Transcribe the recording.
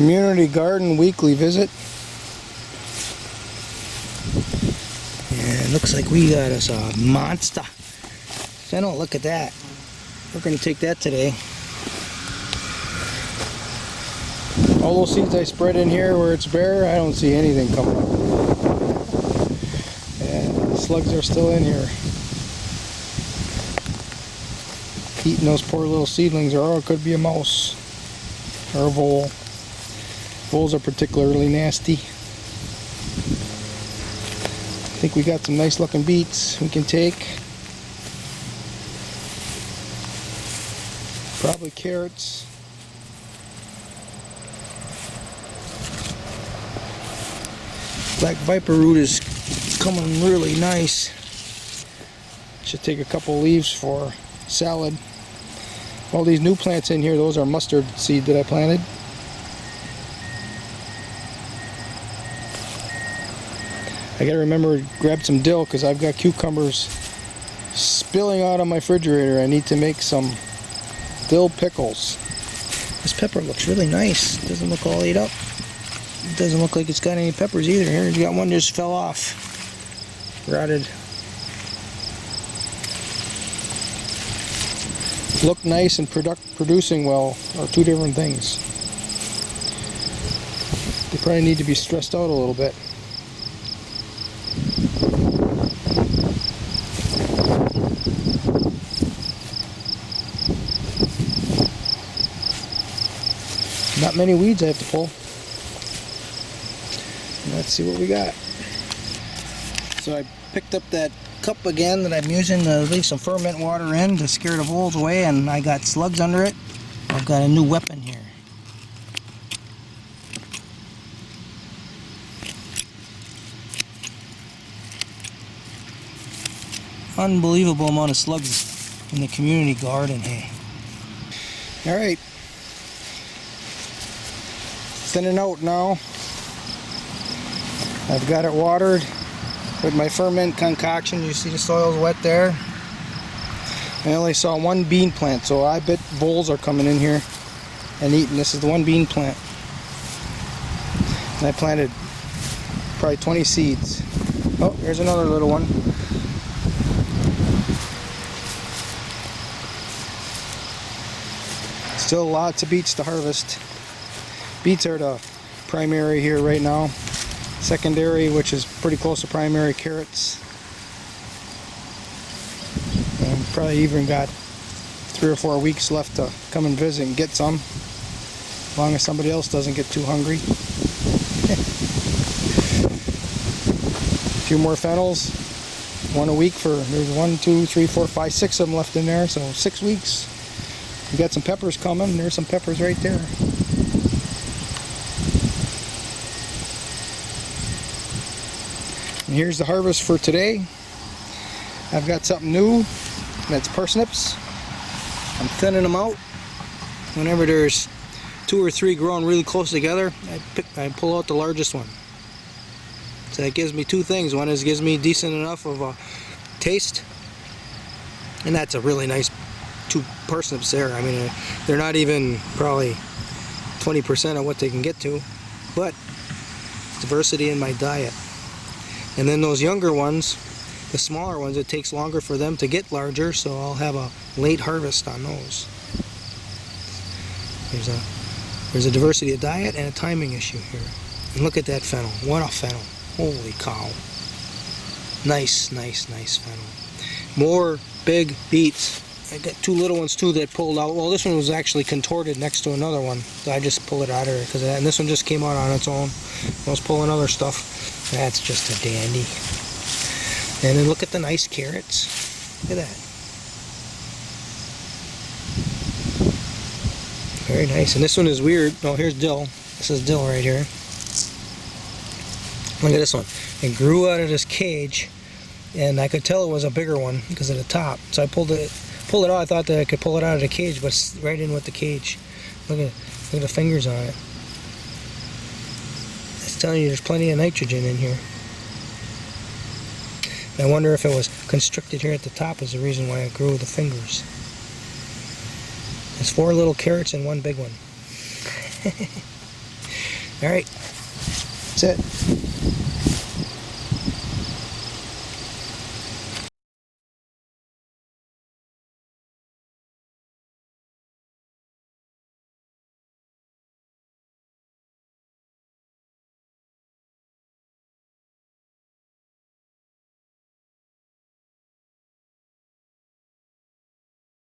Community garden weekly visit. And looks like we got us a monster fennel. Look at that. We're going to take that today. All those seeds I spread in here where it's bare, I don't see anything coming up. And the slugs are still in here, eating those poor little seedlings, or it could be a mouse or a vole. Voles are particularly nasty. I think we got some nice looking beets we can take. Probably carrots. Black viper root is coming really nice. Should take a couple leaves for salad. All these new plants in here, those are mustard seed that I planted. I gotta remember to grab some dill because I've got cucumbers spilling out of my refrigerator. I need to make some dill pickles. This pepper looks really nice. It doesn't look all ate up. It doesn't look like it's got any peppers either. Here, you got one that just fell off. Rotted. Look nice and producing well are two different things. They probably need to be stressed out a little bit. Not many weeds I have to pull. Let's see what we got. So I picked up that cup again that I'm using to leave some ferment water in to scare the voles away, and I got slugs under it. I've got a new weapon here. Unbelievable amount of slugs in the community garden here. Alright. Thinning out now. I've got it watered with my ferment concoction. You see the soil's wet there. I only saw one bean plant, so I bet voles are coming in here and eating. This is the one bean plant. And I planted probably 20 seeds. Oh, here's another little one. Still lots of beets to harvest. Beets are the primary here right now. Secondary, which is pretty close to primary, carrots. And probably even got 3 or 4 weeks left to come and visit and get some, as long as somebody else doesn't get too hungry. A few more fennels, one a week for, there's 1, 2, 3, 4, 5, 6 of them left in there, so 6 weeks. We got some peppers coming. There's some peppers right there. And here's the harvest for today. I've got something new. That's parsnips. I'm thinning them out. Whenever there's 2 or 3 growing really close together, I pull out the largest one. So that gives me 2 things. One is it gives me decent enough of a taste, and that's a really nice 2 parsnips there. I mean, they're not even probably 20% of what they can get to, but diversity in my diet. And then those younger ones, the smaller ones, it takes longer for them to get larger, so I'll have a late harvest on those. There's a diversity of diet and a timing issue here. And look at that fennel. What a fennel. Holy cow. Nice, nice, nice fennel. More big beets. I got 2 little ones too that pulled out. Well, this one was actually contorted next to another one. So I just pulled it out of there, and this one just came out on its own. I was pulling other stuff. That's just a dandy. And then look at the nice carrots. Look at that. Very nice. And this one is weird. Oh, here's dill. This is dill right here. Look at this one. It grew out of this cage, and I could tell it was a bigger one because of the top. So I pulled it out. I thought that I could pull it out of the cage, but it's right in with the cage. Look at the fingers on it. It's telling you there's plenty of nitrogen in here. And I wonder if it was constricted here at the top is the reason why it grew the fingers. There's 4 little carrots and 1 big one. All right, that's it.